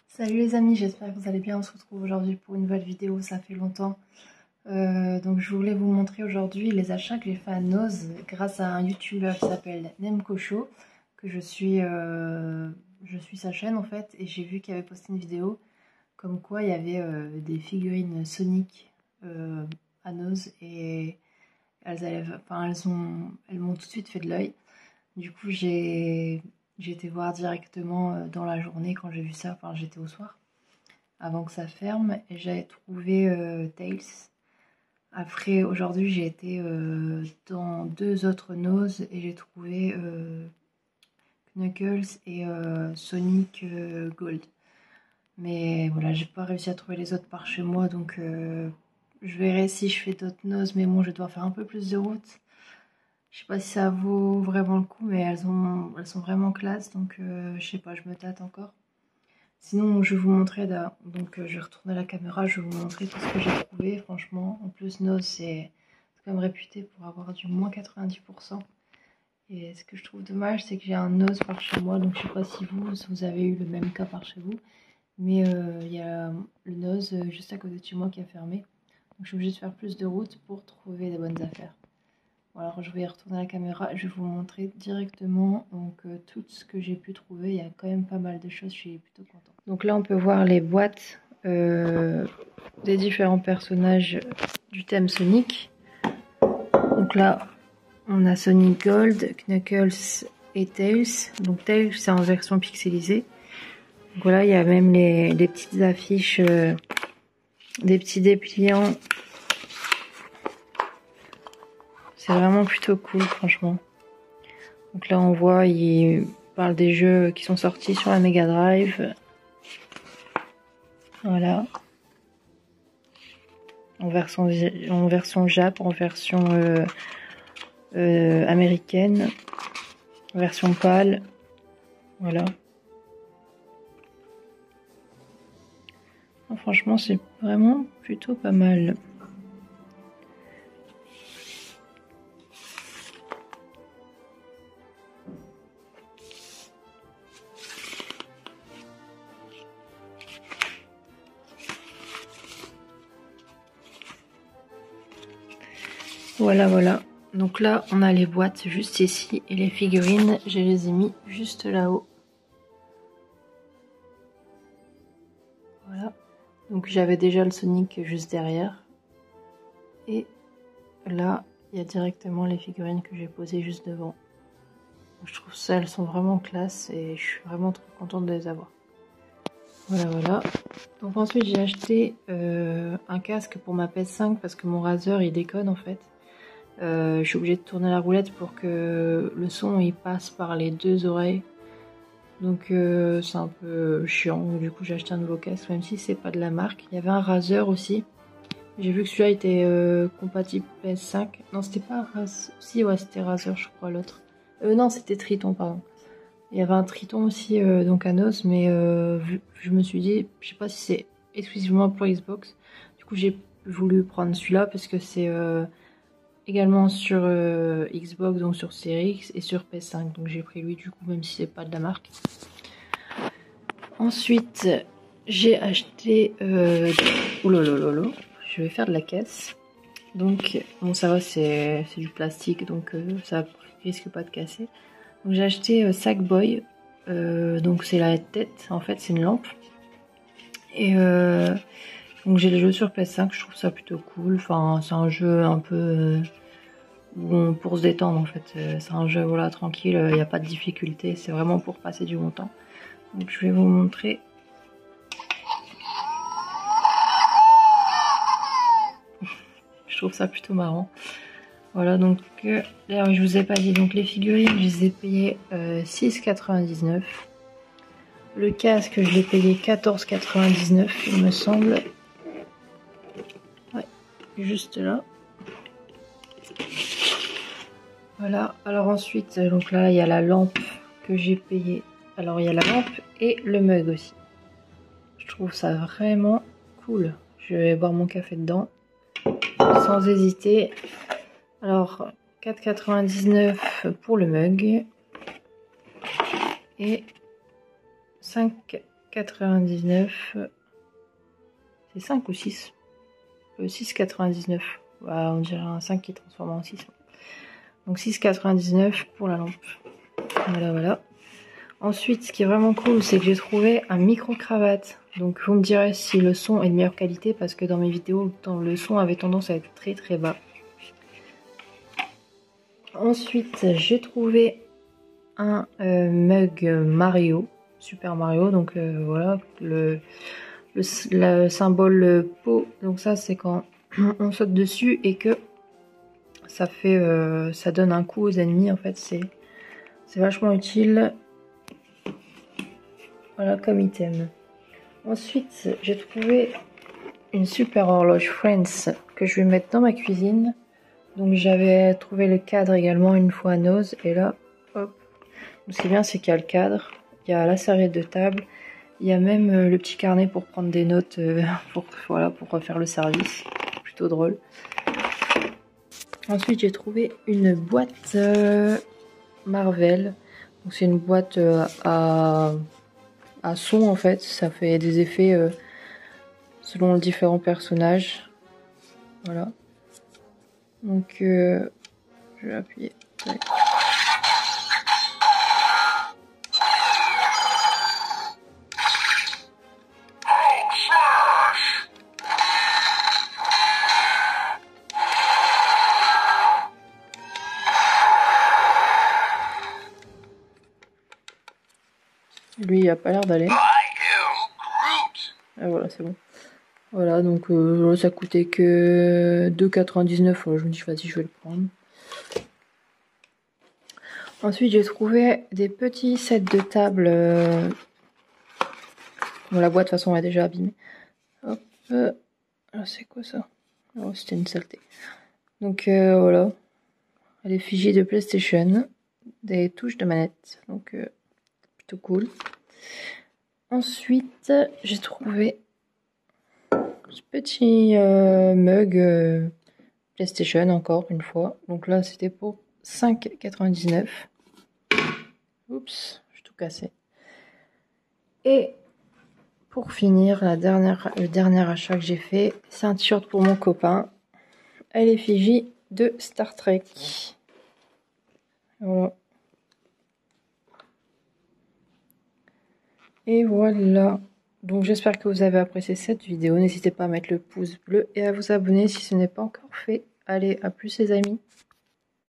Salut les amis, j'espère que vous allez bien. On se retrouve aujourd'hui pour une nouvelle vidéo, ça fait longtemps. Donc je voulais vous montrer aujourd'hui les achats que j'ai fait à Noz grâce à un youtubeur qui s'appelle Nemkocho, que je suis sa chaîne en fait, et j'ai vu qu'il avait posté une vidéo comme quoi il y avait des figurines Sonic à Noz et elles m'ont tout de suite fait de l'œil. Du coup j'ai été voir directement dans la journée quand j'ai vu ça, enfin j'étais au soir avant que ça ferme et j'avais trouvé Tails. Après aujourd'hui j'ai été dans deux autres Nose et j'ai trouvé Knuckles et Sonic Gold. Mais voilà, j'ai pas réussi à trouver les autres par chez moi, donc je verrai si je fais d'autres Nose, mais bon, je dois faire un peu plus de route. Je sais pas si ça vaut vraiment le coup, mais elles sont vraiment classe, donc je sais pas, je me tâte encore. Sinon, je vais vous montrer, donc je vais retourner la caméra, je vais vous montrer tout ce que j'ai trouvé, franchement. En plus, Noz, c'est quand même réputé pour avoir du moins 90%. Et ce que je trouve dommage, c'est que j'ai un Noz par chez moi, donc je sais pas si vous avez eu le même cas par chez vous. Mais il y a le Noz juste à côté de chez moi qui a fermé. Donc je suis obligée de faire plus de route pour trouver des bonnes affaires. Alors je vais retourner la caméra, je vais vous montrer directement donc tout ce que j'ai pu trouver. Il y a quand même pas mal de choses, je suis plutôt contente. Donc là on peut voir les boîtes des différents personnages du thème Sonic. Donc là on a Sonic Gold, Knuckles et Tails. Donc Tails c'est en version pixelisée. Donc voilà, il y a même les petites affiches, des petits dépliants. C'est vraiment plutôt cool franchement. Donc là on voit, il parle des jeux qui sont sortis sur la Mega Drive. Voilà. En version Jap, en version américaine, en version PAL. Voilà. Franchement c'est vraiment plutôt pas mal. Voilà. Donc là, on a les boîtes juste ici et les figurines, je les ai mis juste là-haut. Voilà. Donc j'avais déjà le Sonic juste derrière. Et là, il y a directement les figurines que j'ai posées juste devant. Je trouve ça, elles sont vraiment classe et je suis vraiment trop contente de les avoir. Voilà. Donc ensuite, j'ai acheté un casque pour ma PS5 parce que mon Razer, il déconne en fait. Je suis obligée de tourner la roulette pour que le son il passe par les deux oreilles. Donc c'est un peu chiant. Du coup j'ai acheté un nouveau casque même si c'est pas de la marque. Il y avait un Razer aussi. J'ai vu que celui-là était compatible PS5. Non c'était pas Razer. Si ouais c'était Razer je crois l'autre. Non c'était Triton pardon. Il y avait un Triton aussi donc à Noz, mais je me suis dit je sais pas si c'est exclusivement pour Xbox. Du coup j'ai voulu prendre celui-là parce que c'est également sur Xbox, donc sur Series X et sur PS5. Donc j'ai pris lui du coup, même si c'est pas de la marque. Ensuite, j'ai acheté... Oulolololo, je vais faire de la caisse. Donc, bon ça va, c'est du plastique, donc ça risque pas de casser. Donc j'ai acheté Sackboy. Donc c'est la tête, en fait c'est une lampe. Et donc j'ai les jeux sur PS5, je trouve ça plutôt cool. Enfin c'est un jeu un peu... pour se détendre en fait, c'est un jeu voilà tranquille, il n'y a pas de difficulté, c'est vraiment pour passer du bon temps. Donc je vais vous montrer. Je trouve ça plutôt marrant. Voilà donc d'ailleurs je vous ai pas dit, donc les figurines je les ai payées 6,99. Le casque je l'ai payé 14,99 il me semble. Ouais, juste là. Voilà, alors ensuite, donc là il y a la lampe que j'ai payée. Alors il y a la lampe et le mug aussi. Je trouve ça vraiment cool. Je vais boire mon café dedans, sans hésiter. Alors 4,99 pour le mug et 5 6,99. C'est 5 ou 6? 6,99. Bah, on dirait un 5 qui est transformé en 6. Donc 6,99 pour la lampe. Voilà, voilà. Ensuite, ce qui est vraiment cool, c'est que j'ai trouvé un micro-cravate. Donc vous me direz si le son est de meilleure qualité, parce que dans mes vidéos, le son avait tendance à être très très bas. Ensuite, j'ai trouvé un mug Mario, Super Mario. Donc voilà, le symbole pot. Donc ça, c'est quand on saute dessus et que ça fait, ça donne un coup aux ennemis. En fait, c'est vachement utile. Voilà comme item. Ensuite, j'ai trouvé une super horloge Friends que je vais mettre dans ma cuisine. Donc j'avais trouvé le cadre également une fois à Nose. Et là, hop. Ce qui est bien, c'est qu'il y a le cadre, il y a la serviette de table, il y a même le petit carnet pour prendre des notes pour refaire le service. Plutôt drôle. Ensuite, j'ai trouvé une boîte Marvel. Donc c'est une boîte à son en fait. Ça fait des effets selon les différents personnages. Voilà. Donc je vais appuyer. Ouais. Lui, il a pas l'air d'aller. Ah voilà, c'est bon. Voilà, donc ça coûtait que 2,99. Je me dis, vas-y, je vais le prendre. Ensuite, j'ai trouvé des petits sets de table. Bon, la boîte, de toute façon, elle est déjà abîmée. Hop. Ah, c'est quoi ça? Oh, c'était une saleté. Donc voilà. À l'effigie de PlayStation. Des touches de manette. Donc plutôt cool. Ensuite, j'ai trouvé ce petit mug PlayStation encore une fois. Donc là, c'était pour 5,99. Oups, j'ai tout cassé. Et pour finir, le dernier achat que j'ai fait, c'est un t-shirt pour mon copain à l'effigie de Star Trek. Voilà. Et voilà. Donc j'espère que vous avez apprécié cette vidéo. N'hésitez pas à mettre le pouce bleu et à vous abonner si ce n'est pas encore fait. Allez, à plus les amis.